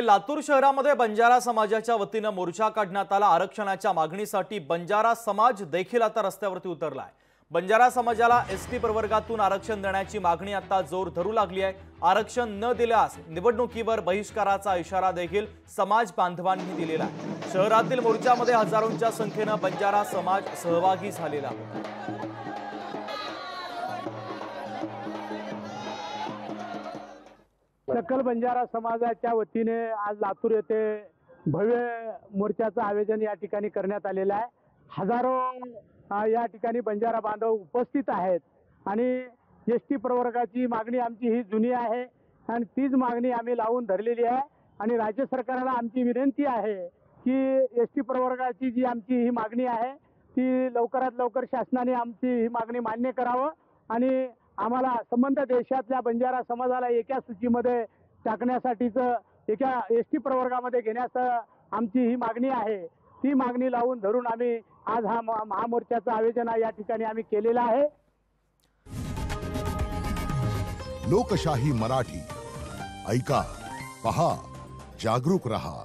लातूर शहरामध्ये बंजारा समाजाच्या वतीने मोर्चा काढण्यात आला। आरक्षणाच्या मागणीसाठी बंजारा समाज देखील आता रस्त्यावरती उतरलाय। बंजारा समाजाला एसटी प्रवर्गातून आरक्षण देण्याची मागणी आता जोर धरू लागली आहे। आरक्षण न दिल्यास निवडणुकीवर बहिष्काराचा इशारा देखील समाज बांधवांनी दिलेला आहे। शहरातील मोर्चामध्ये हजारोंच्या संख्येने बंजारा समाज सहभागी झालेला आहे। सकल बंजारा समाजाच्या वतीने आज लातूर येथे भव्य मोर्चाचं आयोजन या ठिकाणी करण्यात आलेलं आहे। हजारो या ठिकाणी बंजारा बांधव उपस्थित आहेत आणि एसटी प्रवर्गाची मागणी आमची ही जुनी आहे आणि तीच मागणी आम्ही लावून धरलेली आहे आणि राज्य सरकारला आमची विनंती आहे की एसटी प्रवर्गाची जी आमची ही मागणी आहे ती लवकरात लवकर शासनाने आमची ही मागणी मान्य करावं आणि आम्हाला संबंध देशातल्या बंजारा समाजाला एका सूचीमध्ये टाकण्यासाठीच एका एसटी प्रवर्गामध्ये घेण्याचं आमची ही मागणी आहे। ती मागणी लावून धरून आम्ही आज हा महामोर्चाचं आयोजन या ठिकाणी आम्ही केलेलं आहे। लोकशाही मराठी ऐका, पहा, जागरूक रहा।